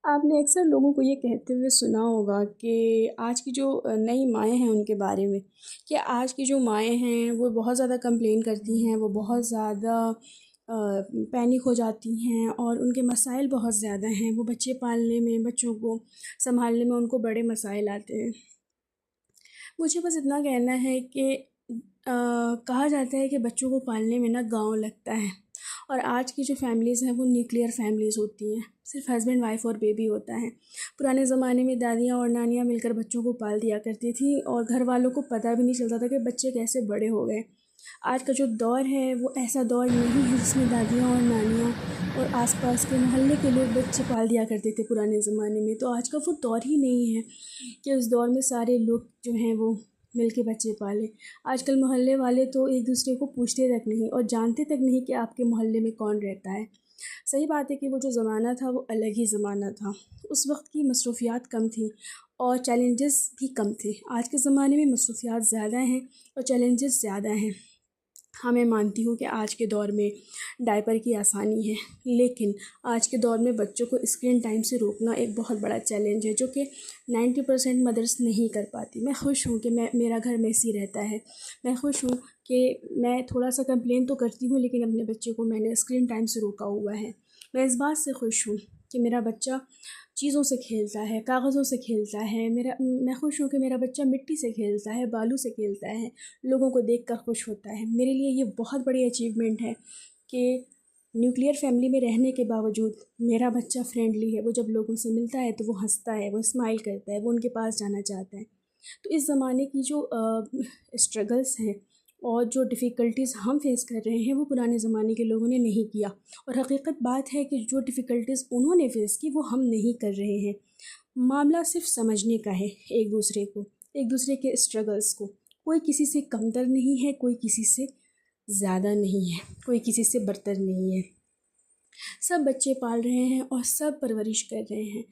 آپ نے اکثر لوگوں کو یہ کہتے ہوئے سنا ہوگا کہ آج کی جو نئی مائیں ہیں ان کے بارے میں، کہ آج کی جو مائیں ہیں وہ بہت زیادہ کمپلین کرتی ہیں، وہ بہت زیادہ پینک ہو جاتی ہیں اور ان کے مسائل بہت زیادہ ہیں۔ وہ بچے پالنے میں، بچوں کو سنبھالنے میں ان کو بڑے مسائل آتے ہیں۔ مجھے بس اتنا کہنا ہے کہ کہا جاتا ہے کہ بچوں کو پالنے میں نا گاؤں لگتا ہے، اور آج کی جو فیملیز ہیں وہ نیوکلیئر فیملیز ہوتی ہیں، صرف ہسبینڈ وائف اور بیبی ہوتا ہے۔ پرانے زمانے میں دادیاں اور نانیاں مل کر بچوں کو پال دیا کرتی تھیں، اور گھر والوں کو پتہ بھی نہیں چلتا تھا کہ بچے کیسے بڑے ہو گئے۔ آج کا جو دور ہے وہ ایسا دور نہیں ہے جس میں دادیاں اور نانیاں اور آس پاس کے محلے کے لوگ بچے پال دیا کرتے تھے پرانے زمانے میں۔ تو آج کا وہ دور ہی نہیں ہے کہ اس دور میں سارے لوگ جو ہیں وہ مل کے بچے پالیں۔ آج کل محلے والے تو ایک دوسرے کو پوچھتے تک نہیں اور جانتے تک نہیں کہ آپ کے محلے میں کون رہتا ہے۔ صحیح بات ہے کہ وہ جو زمانہ تھا وہ الگ ہی زمانہ تھا۔ اس وقت کی مصروفیات کم تھیں اور چیلنجز بھی کم تھے۔ آج کے زمانے میں مصروفیات زیادہ ہیں اور چیلنجز زیادہ ہیں۔ ہاں، میں مانتی ہوں کہ آج کے دور میں ڈائپر کی آسانی ہے، لیکن آج کے دور میں بچوں کو اسکرین ٹائم سے روکنا ایک بہت بڑا چیلنج ہے، جو کہ 90% مدرس نہیں کر پاتی۔ میں خوش ہوں کہ میرا گھر میسی رہتا ہے۔ میں خوش ہوں کہ میں تھوڑا سا کمپلین تو کرتی ہوں، لیکن اپنے بچے کو میں نے اسکرین ٹائم سے روکا ہوا ہے۔ میں اس بات سے خوش ہوں کہ میرا بچہ چیزوں سے کھیلتا ہے، کاغذوں سے کھیلتا ہے۔ میں خوش ہوں کہ میرا بچہ مٹی سے کھیلتا ہے، بالوں سے کھیلتا ہے، لوگوں کو دیکھ کر خوش ہوتا ہے۔ میرے لیے یہ بہت بڑی اچیومنٹ ہے کہ نیوکلیئر فیملی میں رہنے کے باوجود میرا بچہ فرینڈلی ہے۔ وہ جب لوگوں سے ملتا ہے تو وہ ہنستا ہے، وہ اسمائل کرتا ہے، وہ ان کے پاس جانا چاہتا ہے۔ تو اس زمانے کی جو اسٹرگلس ہیں اور جو ڈیفیکلٹیز ہم فیس کر رہے ہیں وہ پرانے زمانے کے لوگوں نے نہیں کیا، اور حقیقت بات ہے کہ جو ڈیفیکلٹیز انہوں نے فیس کی وہ ہم نہیں کر رہے ہیں۔ معاملہ صرف سمجھنے کا ہے، ایک دوسرے کے اسٹرگلس کو۔ کوئی کسی سے کمتر نہیں ہے، کوئی کسی سے زیادہ نہیں ہے، کوئی کسی سے برتر نہیں ہے۔ سب بچے پال رہے ہیں اور سب پرورش کر رہے ہیں۔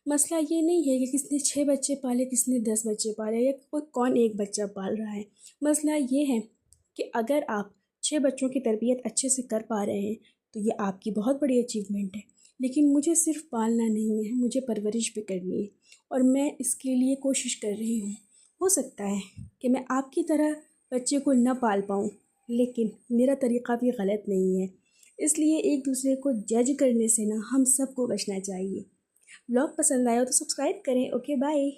مسئلہ یہ نہیں ہے کہ کس نے 6 بچے پالے، کس نے 10 بچے پالے، یا کون ایک بچہ پال رہا ہے۔ مسئلہ یہ ہے کہ اگر آپ 6 بچوں کی تربیت اچھے سے کر پا رہے ہیں تو یہ آپ کی بہت بڑی اچیومنٹ ہے، لیکن مجھے صرف پالنا نہیں ہے، مجھے پرورش بھی کرنی ہے، اور میں اس کے لیے کوشش کر رہی ہوں۔ ہو سکتا ہے کہ میں آپ کی طرح بچے کو نہ پال پاؤں، لیکن میرا طریقہ بھی غلط نہیں ہے۔ اس لیے ایک دوسرے کو جج کرنے سے ہم سب کو بچنا چاہیے۔ ولاگ پسند آیا تو سبسکرائب کریں۔ Okay, bye.